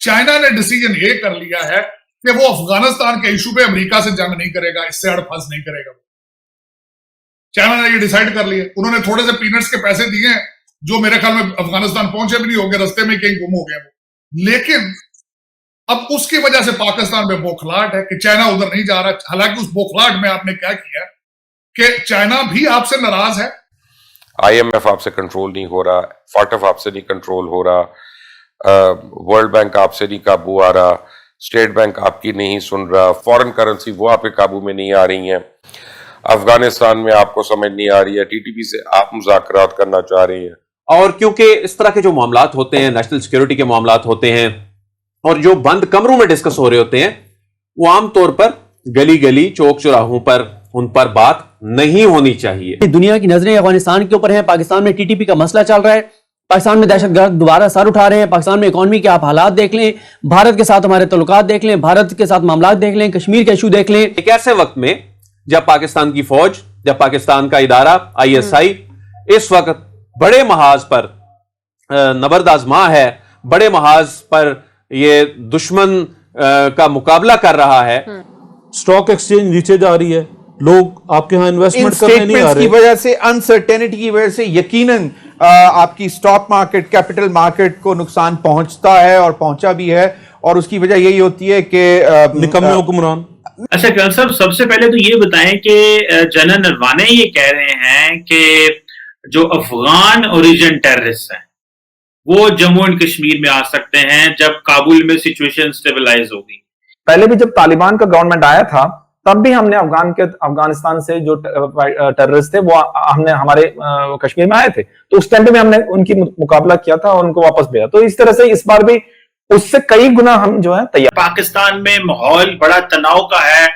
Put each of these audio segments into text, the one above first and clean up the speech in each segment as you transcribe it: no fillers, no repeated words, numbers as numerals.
China ने decision ये कर लिया है कि वो अफगानिस्तान के इशू पे अमेरिका से जंग नहीं करेगा, इससे हड़फस नहीं करेगा। चाइना ने ये डिसाइड कर लिया। उन्होंने थोड़े से पीनट्स के पैसे दिए हैं, जो मेरे ख्याल में अफगानिस्तान पहुंचे भी नहीं होंगे, रास्ते में कहीं गुम हो गए वो। लेकिन अब उसकी वजह से पाकिस्तान में बौखलाहट है कि चाइना उधर नहीं जा रहा। हालांकि उस बौखलाहट में आपने क्या किया कि चाइना भी आपसे नाराज है। IMF आपसे कंट्रोल नहीं हो रहा, FATF आपसे नहीं कंट्रोल हो रहा, वर्ल्ड बैंक आपसे नहीं काबू आ रहा, स्टेट बैंक आपकी नहीं सुन रहा, फॉरेन करेंसी वो आपके काबू में नहीं आ रही है, अफगानिस्तान में आपको समझ नहीं आ रही है, TTP से आप मुज़ाकरात करना चाह रही हैं। और क्योंकि इस तरह के जो मामलात होते हैं, नेशनल सिक्योरिटी के मामलात होते हैं और जो बंद कमरों में डिस्कस हो रहे होते हैं, वो आमतौर पर गली गली चौक चौराहों पर उन पर बात नहीं होनी चाहिए। दुनिया की नजरें अफगानिस्तान के ऊपर हैं। पाकिस्तान में TTP का मसला चल रहा है, पाकिस्तान में दहशतगर्द दोबारा सर उठा रहे हैं, पाकिस्तान में इकॉनमी के आप हालात देख लें, भारत के साथ हमारे तल्लुकात देख लें, भारत के साथ मामलात देख लें, कश्मीर के इशू देख लें। एक ऐसे वक्त में जब पाकिस्तान की फौज, जब पाकिस्तान का इदारा ISI इस वक्त बड़े महाज पर नबर्द आजमा है, बड़े महाज पर ये दुश्मन का मुकाबला कर रहा है। स्टॉक एक्सचेंज नीचे जा रही है, लोग आपके यहां इन्वेस्टमेंट करने नहीं आ रहे। की वजह से, अनसर्टेनिटी की वजह से यकीनन आपकी स्टॉक मार्केट, कैपिटल मार्केट को नुकसान पहुंचता है और पहुंचा भी है, और उसकी वजह यही होती है कि निकम्मे हुक्मरान। अच्छा करण साहब, सबसे पहले तो ये बताएं कि जनरल नरवाने ये कह रहे हैं कि जो अफगान ओरिजिन टेररिस्ट हैं वो जम्मू एंड कश्मीर में आ सकते हैं जब काबुल में सिचुएशन स्टेबलाइज होगी। पहले भी जब तालिबान का गवर्नमेंट आया था तब भी हमने अफगानिस्तान से जो टेररिस्ट थे वो हमने हमारे कश्मीर में आए थे, तो उस टाइम पे भी हमने उनकी मुकाबला किया था और उनको वापस भेजा। तो इस तरह से इस बार भी उससे कई गुना हम जो है तैयार। पाकिस्तान में माहौल बड़ा तनाव का है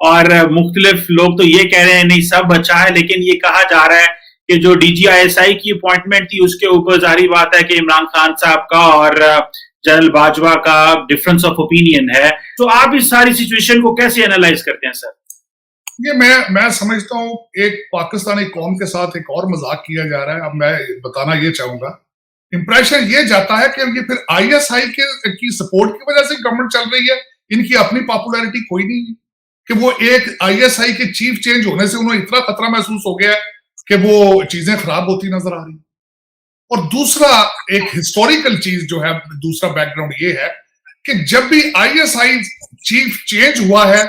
और मुख्तलिफ लोग तो ये कह रहे हैं नहीं सब अच्छा है, लेकिन ये कहा जा रहा है कि जो DGISI की अपॉइंटमेंट थी उसके ऊपर जारी बात है कि इमरान खान साहब का और जनरल बाजवा का डिफरेंस ऑफ ओपिनियन है। तो आप इस सारी सिचुएशन को कैसे एनालाइज करते हैं सर? ये मैं समझता हूं एक पाकिस्तानी कौम के साथ एक और मजाक किया जा रहा है। अब मैं बताना ये चाहूंगा, इंप्रेशन ये जाता है कि ये फिर ISI की सपोर्ट की वजह से गवर्नमेंट चल रही है, इनकी अपनी पॉपुलैरिटी कोई नहीं है, कि वो एक ISI के चीफ चेंज होने से उन्हें इतना खतरा महसूस हो गया है कि वो चीजें खराब होती नजर आ रही। और दूसरा एक हिस्टोरिकल चीज जो है, दूसरा बैकग्राउंड ये है कि जब भी ISI चीफ चेंज हुआ है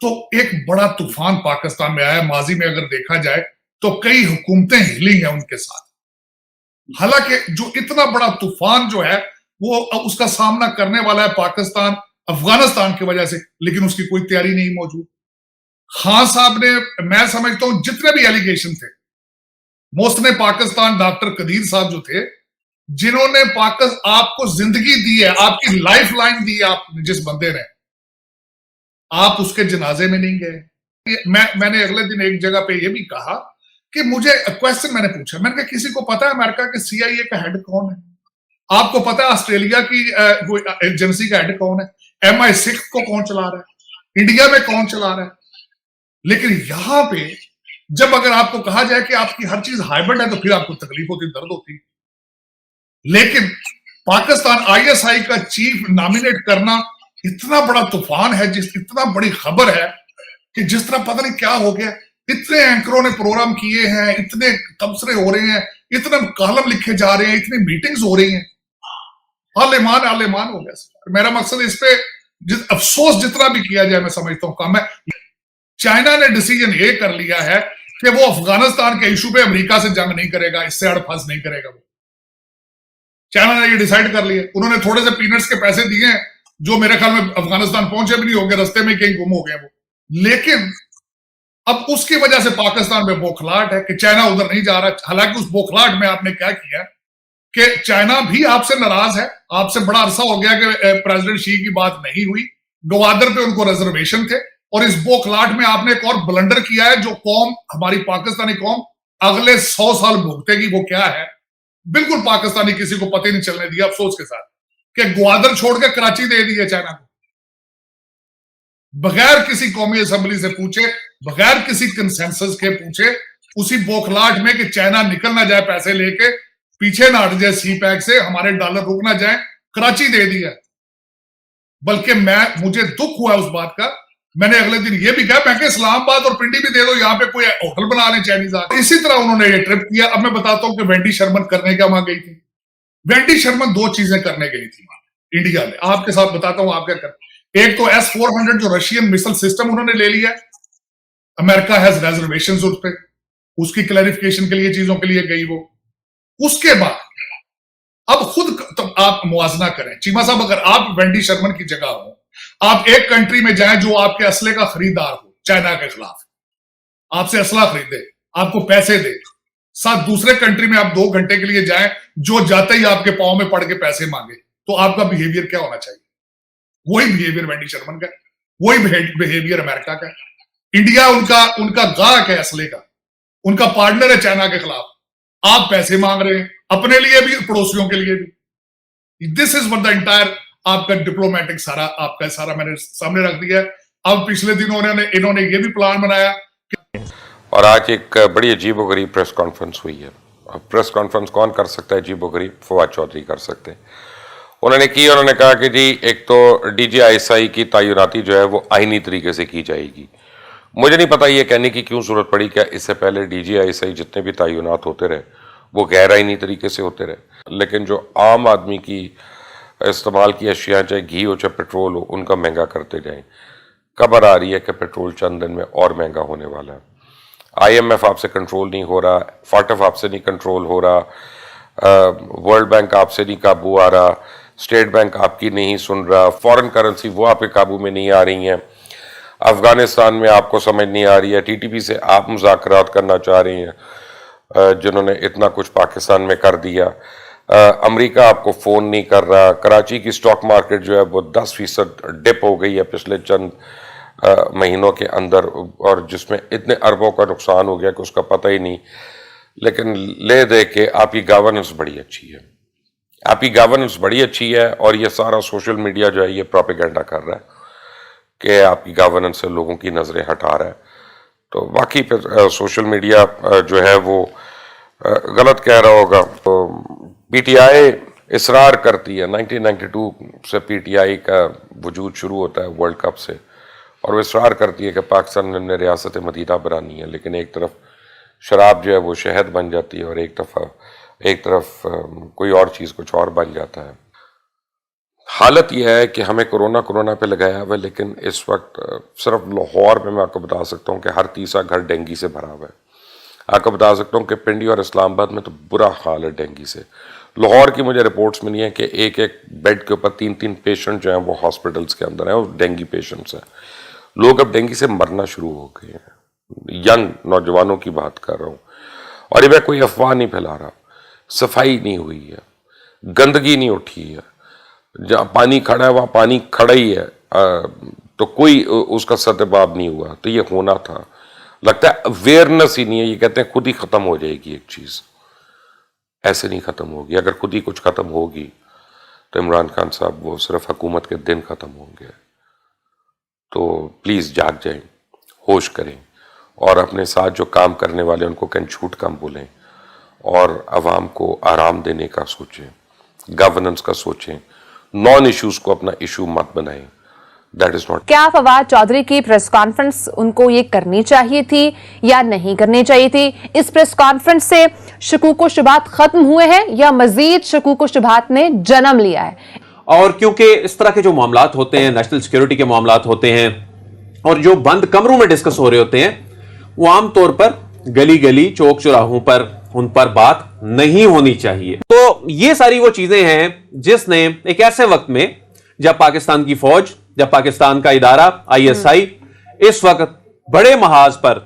तो एक बड़ा तूफान पाकिस्तान में आया। माजी में अगर देखा जाए तो कई हुकूमतें हिली हैं उनके साथ। हालांकि जो इतना बड़ा तूफान जो है वो उसका सामना करने वाला है पाकिस्तान अफगानिस्तान की वजह से, लेकिन उसकी कोई तैयारी नहीं मौजूद। खान साहब ने, मैं समझता हूं जितने भी एलिगेशन थे, मोस्ट ने पाकिस्तान डॉक्टर कदीर साहब जो थे, जिन्होंने आपको जिंदगी दी है, आपकी लाइफ लाइन दी है, आप जिस बंदे ने, आप उसके जनाजे में नहीं गए। मैंने अगले दिन एक जगह पे ये भी कहा कि मुझे क्वेश्चन मैंने पूछा, मैंने कहा किसी को पता है अमेरिका के CIA का हेड कौन है? आपको पता है ऑस्ट्रेलिया की एजेंसी का हेड कौन है? MI6 को कौन चला रहा है? इंडिया में कौन चला रहा है? लेकिन यहां पे जब अगर आपको कहा जाए कि आपकी हर चीज हाइब्रिड है तो फिर आपको तकलीफ होती, दर्द होती। लेकिन पाकिस्तान ISI का चीफ नॉमिनेट करना इतना बड़ा तूफान है, इतना बड़ी खबर है कि जिस तरह पता नहीं क्या हो गया। इतने एंकरों ने प्रोग्राम किए हैं, इतने तबसरे हो रहे हैं, इतने कॉलम लिखे जा रहे हैं, इतनी मीटिंग्स हो रही हैं, आलेमान हो गया। मेरा मकसद इस पे अफसोस जितना भी किया जाए मैं समझता हूं कम है। चाइना ने डिसीजन ये कर लिया है कि वो अफगानिस्तान के इशू पे अमेरिका से जंग नहीं करेगा, इससे हड़फस नहीं करेगा। वो चाइना ने ये डिसाइड कर लिया। उन्होंने थोड़े से पीनट्स के पैसे दिए हैं, जो मेरे ख्याल में अफगानिस्तान पहुंचे भी नहीं होंगे, रास्ते में कहीं गुम हो गए वो। लेकिन अब उसकी वजह से पाकिस्तान में बौखलाहट है कि चाइना उधर नहीं जा रहा। हालांकि उस बौखलाहट में आपने क्या किया कि चाइना भी आपसे नाराज है। आपसे बड़ा अरसा हो गया कि प्रेसिडेंट शी की बात नहीं हुई, गवादर पे उनको रिजर्वेशन थे, और इस बौखलाहट में आपने एक और ब्लंडर किया है जो कौम, हमारी पाकिस्तानी कौम अगले 100 साल भुगतेगी। वो क्या है? बिल्कुल पाकिस्तानी किसी को पता नहीं चलने दिया, अफसोस के साथ, कि ग्वादर छोड़ के कराची दे दी है चाइना को, बगैर किसी कौमी असेंबली से पूछे, बगैर किसी कंसेंसस के पूछे, उसी बौखलाहट में कि चाइना निकल ना जाए पैसे लेके, पीछे ना हट जाए सी पैक से, हमारे डॉलर रुक ना जाए, कराची दे दिया। बल्कि मुझे दुख हुआ उस बात का। मैंने अगले दिन ये भी कहा, मैं इस्लामाबाद और पिंडी भी दे दो, यहाँ पे कोई होटल बना लें चाइनीज आके। इसी तरह उन्होंने ये ट्रिप किया। अब मैं बताता हूँ कि वेंडी शर्मन करने क्या वहां गई थी। वेंडी शर्मन 2 चीजें करने गई थी वहां इंडिया में। आपके साथ बताता हूं आप क्या कर। एक तो S-400 जो रशियन मिसाइल सिस्टम उन्होंने ले लिया। अमेरिका हैज रिजर्वेशंस उस पे, उसकी क्लैरिफिकेशन के लिए, चीजों के लिए गई वो। उसके बाद अब खुद तो आप मुआवजा करें चीमा साहब, अगर आप वेंडी शर्मन की जगह हो, आप एक कंट्री में जाएं जो आपके असले का खरीदार हो, चाइना के खिलाफ आपसे असला खरीदे, आपको पैसे दे, साथ दूसरे कंट्री में आप 2 घंटे के लिए जाएं, जो जाते ही आपके पांव में पड़ के पैसे मांगे, तो आपका बिहेवियर क्या होना चाहिए? वही बिहेवियर वेंडी शर्मन का, वही बिहेवियर अमेरिका का। इंडिया उनका गाहक है असले का, उनका पार्टनर है चाइना के खिलाफ। आप पैसे मांग रहे हैं अपने लिए भी, पड़ोसियों के लिए भी। This is what the entire आपका डिप्लोमेटिक सारा मैंने सामने रख दिया। अब पिछले दिनों इन्होंने ये भी प्लान बनाया। और आज एक बड़ी अजीबोगरीब प्रेस कॉन्फ्रेंस हुई है। प्रेस कॉन्फ्रेंस कौन कर सकता है अजीबोगरीब? फवाद चौधरी कर सकते हैं। उन्होंने कहा कि जी एक तो DGISI की तैनाती जो है वो आईनी तरीके से की जाएगी। मुझे नहीं पता ये कहने की क्यों जरूरत पड़ी। क्या इससे पहले DGISI जितने भी तैनात होते रहे वो गैर आईनी तरीके से होते रहे, लेकिन जो आम आदमी की इस्तेमाल की अशिया, चाहे घी हो चाहे पेट्रोल हो, उनका महंगा करते जाएं। खबर आ रही है कि पेट्रोल चंद दिन में और महंगा होने वाला है। IMF आपसे कंट्रोल नहीं हो रहा, FATF आपसे नहीं कंट्रोल हो रहा, वर्ल्ड बैंक आपसे नहीं काबू आ रहा, स्टेट बैंक आपकी नहीं सुन रहा, फॉरेन करेंसी वो आपके काबू में नहीं आ रही हैं, अफगानिस्तान में आपको समझ नहीं आ रही है, TTP से आप मुज़ाकरात करना चाह रही हैं जिन्होंने इतना कुछ पाकिस्तान में कर दिया, अमेरिका आपको फ़ोन नहीं कर रहा, कराची की स्टॉक मार्केट जो है वो 10% डिप हो गई है पिछले चंद महीनों के अंदर, और जिसमें इतने अरबों का नुकसान हो गया कि उसका पता ही नहीं। लेकिन ले दे के आपकी गवर्नेंस बड़ी अच्छी है, आपकी गवर्नेंस बड़ी अच्छी है, और ये सारा सोशल मीडिया जो है ये प्रोपेगेंडा कर रहा है कि आपकी गवर्नेंस से लोगों की नज़रें हटा रहा है। तो बाकी फिर सोशल मीडिया जो है वो गलत कह रहा होगा। तो PTI इसरार करती है, 1992 से PTI का वजूद शुरू होता है वर्ल्ड कप से, और वो इसरार करती है कि पाकिस्तान ने रियासत मदीना बनानी है, लेकिन एक तरफ शराब जो है वो शहद बन जाती है और एक तरफ कोई और चीज़ कुछ और बन जाता है। हालत यह है कि हमें कोरोना पे लगाया हुआ है, लेकिन इस वक्त सिर्फ लाहौर में मैं आपको बता सकता हूँ कि हर तीसरा घर डेंगू से भरा हुआ है। आपको बता सकता हूँ कि पिंडी और इस्लामाबाद में तो बुरा हाल है डेंगू से। लाहौर की मुझे रिपोर्ट्स मिली हैं कि एक बेड के ऊपर 3 पेशेंट जो हैं वो हॉस्पिटल्स के अंदर हैं और डेंगू पेशेंट्स हैं। लोग अब डेंगू से मरना शुरू हो गए हैं। यंग नौजवानों की बात कर रहा हूँ, और ये मैं कोई अफवाह नहीं फैला रहा। सफाई नहीं हुई है, गंदगी नहीं उठी है, जहाँ पानी खड़ा है वहाँ पानी खड़ा ही है, तो कोई उसका सदबाब नहीं हुआ। तो ये होना था, लगता है अवेयरनेस ही नहीं है। ये कहते हैं खुद ही खत्म हो जाएगी एक चीज़, ऐसे नहीं खत्म होगी। अगर खुद ही कुछ खत्म होगी तो इमरान खान साहब वो सिर्फ हुकूमत के दिन खत्म होंगे। तो प्लीज़ जाग जाएं, होश करें, और अपने साथ जो काम करने वाले उनको कंछूट कम बोलें, और आवाम को आराम देने का सोचें, गवर्नेंस का सोचें, नॉन इश्यूज को अपना इशू मत बनाएं। That is not. क्या फवाद चौधरी की प्रेस कॉन्फ्रेंस उनको ये करनी चाहिए थी या नहीं करनी चाहिए थी? इस प्रेस कॉन्फ्रेंस से शकूक व शुबहात खत्म हुए हैं या मजीद शकूक व शुबहात ने जन्म लिया है? और क्योंकि इस तरह के जो मामलात होते हैं, नेशनल सिक्योरिटी के मामलात होते हैं, और जो बंद कमरों में डिस्कस हो रहे होते हैं, वो आमतौर पर गली गली चौक चौराहों पर उन पर बात नहीं होनी चाहिए। तो ये सारी वो चीजें हैं जिसने एक ऐसे वक्त में जब पाकिस्तान की फौज, जब पाकिस्तान का इदारा ISI इस वक्त बड़े महाज पर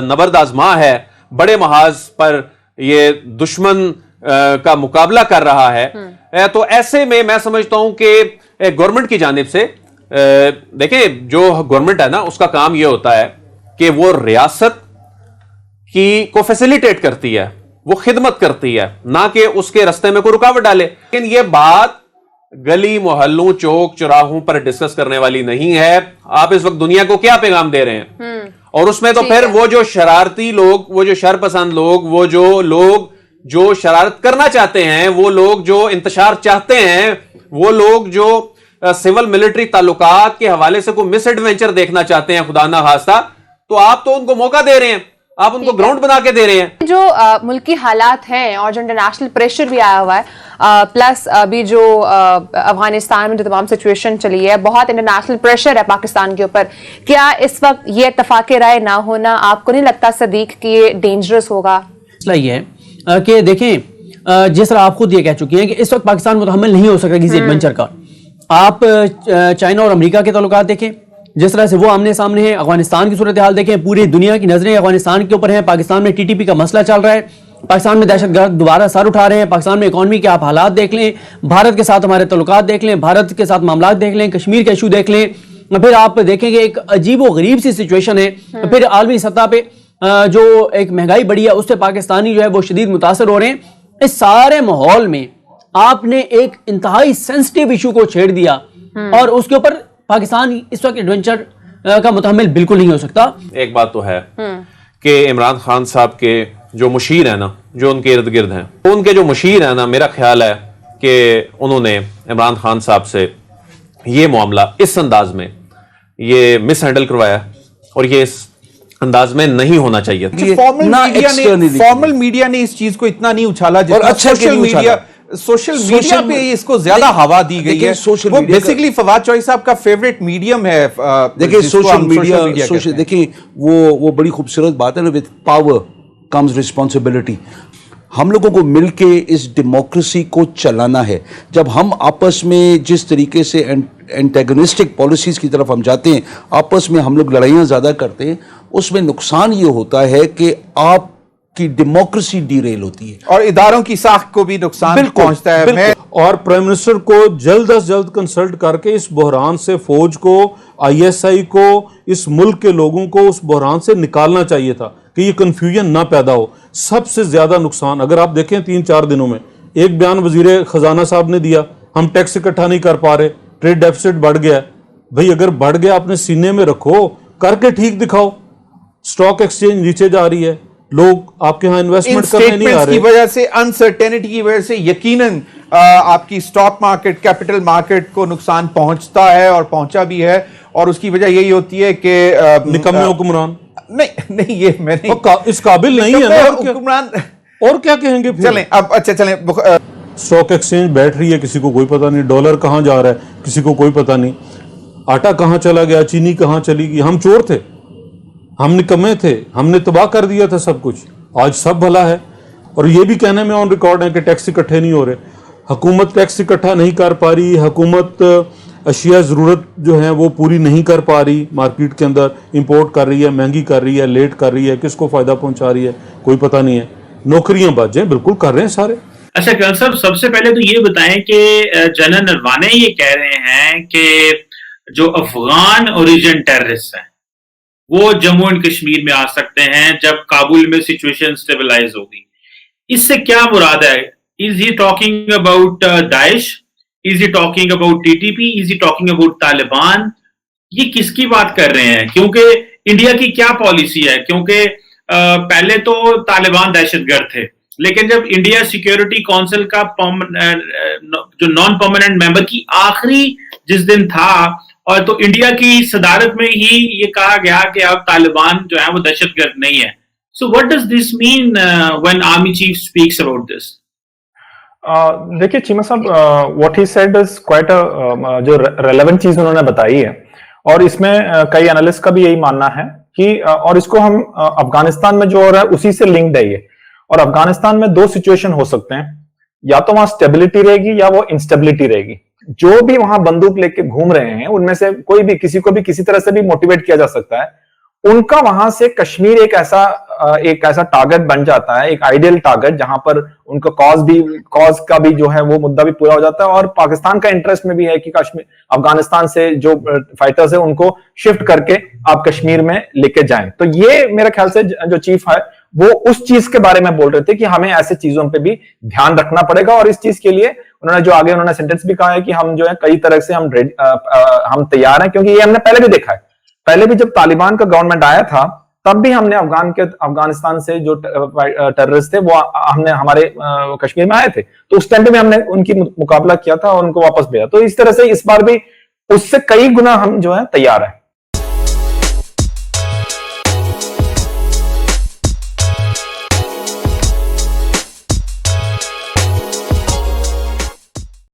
नबर्द आज़मा है, बड़े महाज पर ये दुश्मन का मुकाबला कर रहा है, तो ऐसे में मैं समझता हूं कि गवर्नमेंट की जानिब से देखें, जो गवर्नमेंट है ना, उसका काम यह होता है कि वो रियासत को फैसिलिटेट करती है, वो खिदमत करती है, ना कि उसके रास्ते में कोई रुकावट डाले। लेकिन ये बात गली मोहल्लों चौक चौराहों पर डिस्कस करने वाली नहीं है। आप इस वक्त दुनिया को क्या पैगाम दे रहे हैं? और उसमें तो फिर वो जो शरारती लोग, वो जो शरपसंद लोग, वो जो लोग जो शरारत करना चाहते हैं, वो लोग जो इंतशार चाहते हैं, वो लोग जो सिविल मिलिट्री ताल्लुकात के हवाले से कोई मिस एडवेंचर देखना चाहते हैं खुदा ना खास्ता, तो आप तो उनको मौका दे रहे हैं, आप उनको ग्राउंड बना के दे रहे हैं। जो मुल्की हालात हैं और जो इंटरनेशनल प्रेशर भी आया हुआ है, प्लस अभी जो अफगानिस्तान में जो तमाम सिचुएशन चली है, बहुत इंटरनेशनल प्रेशर है पाकिस्तान के ऊपर, क्या इस वक्त ये इत्तफाक राय ना होना आपको नहीं लगता सदीक कि ये डेंजरस होगा? मसला ये है कि देखें, जिस तरह आप खुद ये कह चुकी हैं कि इस वक्त पाकिस्तान मुतहम्मिल नहीं हो सका किसी एडवेंचर का। आप चाइना और अमेरिका के ताल्लुकात देखें, जिस तरह से वो आमने सामने हैं। अफगानिस्तान की सूरत हाल देखें, पूरी दुनिया की नजरें अफगानिस्तान के ऊपर हैं। पाकिस्तान में टीटीपी का मसला चल रहा है, पाकिस्तान में दहशतगर्द दोबारा सर उठा रहे हैं, पाकिस्तान में इकॉनमी के आप हालात देख लें, भारत के साथ हमारे तल्लुकात देख लें, भारत के साथ मामलात देख लें, कश्मीर का इशू देख लें, फिर आप देखेंगे एक अजीब व गरीब सी सिचुएशन है। फिर आलमी सतह पे जो एक महंगाई बढ़ी है, उससे पाकिस्तानी जो है वो शदीद मुतासर हो रहे हैं। इस सारे माहौल में आपने एक इंतहाई सेंसिटिव इशू को छेड़ दिया और उसके ऊपर पाकिस्तान इस वक्त एडवेंचर का मुतहम्मिल बिल्कुल नहीं हो सकता। एक बात तो है कि इमरान खान साहब के जो मुशीर है ना, जो उनके इर्द गिर्द हैं, उनके जो मुशीर है ना, मेरा ख्याल है कि उन्होंने इमरान खान साहब से ये मामला इस अंदाज में ये मिस हैंडल करवाया और ये इस अंदाज में नहीं होना चाहिए। फॉर्मल मीडिया ने इस चीज को इतना नहीं उछाला जितना सोशल मीडिया पे इसको ज्यादा हवा दी गई है। वो बेसिकली फवाद चौधरी साहब का फेवरेट मीडियम है। देखिए सोशल मीडिया, देखिए वो बड़ी खूबसूरत बात है ना, विद पावर कम्स रिस्पॉन्सिबिलिटी। हम लोगों को मिलके इस डेमोक्रेसी को चलाना है। जब हम आपस में जिस तरीके से एंटेगनिस्टिक पॉलिसीज की तरफ हम जाते हैं, आपस में हम लोग लड़ाइयाँ ज़्यादा करते हैं, उसमें नुकसान ये होता है कि आपकी डेमोक्रेसी डीरेल होती है और इदारों की साख को भी नुकसान पहुंचता है। और प्राइम मिनिस्टर को जल्द अज जल्द कंसल्ट करके इस बहरान से फौज को, ISI को, इस मुल्क के लोगों को उस बहरान से निकालना चाहिए था कि ये कंफ्यूजन ना पैदा हो। सबसे ज्यादा नुकसान अगर आप देखें 3-4 दिनों में एक बयान वजीर खजाना साहब ने दिया, हम टैक्स इकट्ठा नहीं कर पा रहे, ट्रेड डेफिसिट बढ़ गया। भाई अगर बढ़ गया अपने सीने में रखो, करके ठीक दिखाओ। स्टॉक एक्सचेंज नीचे जा रही है, लोग आपके यहाँ इन्वेस्टमेंट करने नहीं आ रहे। की वजह से, अनसर्टेनिटी की वजह से यकीनन आपकी स्टॉक मार्केट, कैपिटल मार्केट को नुकसान पहुंचता है और पहुंचा भी है। और उसकी वजह यही होती है कि निकम्मे हुक्मरान नहीं ये मैं नहीं, इस काबिल नहीं है ना हुक्मरान। और क्या कहेंगे फिर? चलें अब, अच्छा चलें। स्टॉक एक्सचेंज बैठ रही है, किसी को कोई पता नहीं। डॉलर कहां जा रहा है, किसी को कोई पता नहीं। आटा कहां चला गया, चीनी कहां चली गई। हम चोर थे, हम निकम्मे थे, हमने तबाह कर दिया था सब कुछ। आज सब भला है। और ये भी कहने में ऑन रिकॉर्ड है कि टैक्स इकट्ठे नहीं हो रहे। हुकूमत टैक्स इकट्ठा नहीं कर पा रही, हुकूमत अशिया ज़रूरत जो है वो पूरी नहीं कर पा रही, मार्केट के अंदर इंपोर्ट कर रही है, महंगी कर रही है, लेट कर रही है, किसको फ़ायदा पहुंचा रही है कोई पता नहीं है। नौकरियां बाजें बिल्कुल कर रहे हैं सारे। अच्छा कर्नल साहब, सबसे पहले तो ये बताएं कि जनरल नरवाने ये कह रहे हैं कि जो अफगान ओरिजिन टेररिस्ट हैं वो जम्मू एंड कश्मीर में आ सकते हैं जब काबुल में सिचुएशन स्टेबलाइज होगी। इससे क्या मुराद है? Is he talking about Daesh? Is he talking about TTP? Is he talking about Taliban? ये किसकी बात कर रहे हैं? क्योंकि इंडिया की क्या पॉलिसी है? क्योंकि पहले तो तालिबान दहशतगर्द थे, लेकिन जब इंडिया सिक्योरिटी काउंसिल का जो नॉन परमानेंट मेंबर की आखिरी जिस दिन था, और तो इंडिया की सदारत में ही ये कहा गया कि अब तालिबान जो है वो दहशतगर्द नहीं है। So what does this mean when army chief speaks about this? देखिए चीमा साहब, what he said is quite जो रेलेवेंट चीज उन्होंने बताई है, और इसमें कई एनालिस्ट का भी यही मानना है कि और इसको हम अफगानिस्तान में जो हो रहा है उसी से लिंक्ड है ये। और अफगानिस्तान में दो सिचुएशन हो सकते हैं, या तो वहां स्टेबिलिटी रहेगी या वो इंस्टेबिलिटी रहेगी। जो भी वहां बंदूक लेके घूम रहे हैं उनमें से कोई भी किसी को भी किसी तरह से भी मोटिवेट किया जा सकता है। उनका वहां से कश्मीर एक ऐसा टारगेट बन जाता है, एक आइडियल टारगेट, जहां पर उनका कॉज का भी जो है वो मुद्दा भी पूरा हो जाता है। और पाकिस्तान का इंटरेस्ट में भी है कि कश्मीर, अफगानिस्तान से जो फाइटर्स है उनको शिफ्ट करके आप कश्मीर में लेके जाएं। तो ये मेरे ख्याल से जो चीफ है वो उस चीज के बारे में बोल रहे थे कि हमें ऐसे चीजों पे भी ध्यान रखना पड़ेगा। और इस चीज के लिए उन्होंने जो आगे उन्होंने सेंटेंस भी कहा है कि हम जो है कई तरह से हम तैयार हैं, क्योंकि ये हमने पहले भी देखा है। पहले भी जब तालिबान का गवर्नमेंट आया था तब भी हमने अफगानिस्तान से जो टेररिस्ट थे वो हमने हमारे कश्मीर में आए थे, तो उस टाइम पे हमने उनकी मुकाबला किया था और उनको वापस भेजा। तो इस तरह से इस बार भी उससे कई गुना हम जो है तैयार है।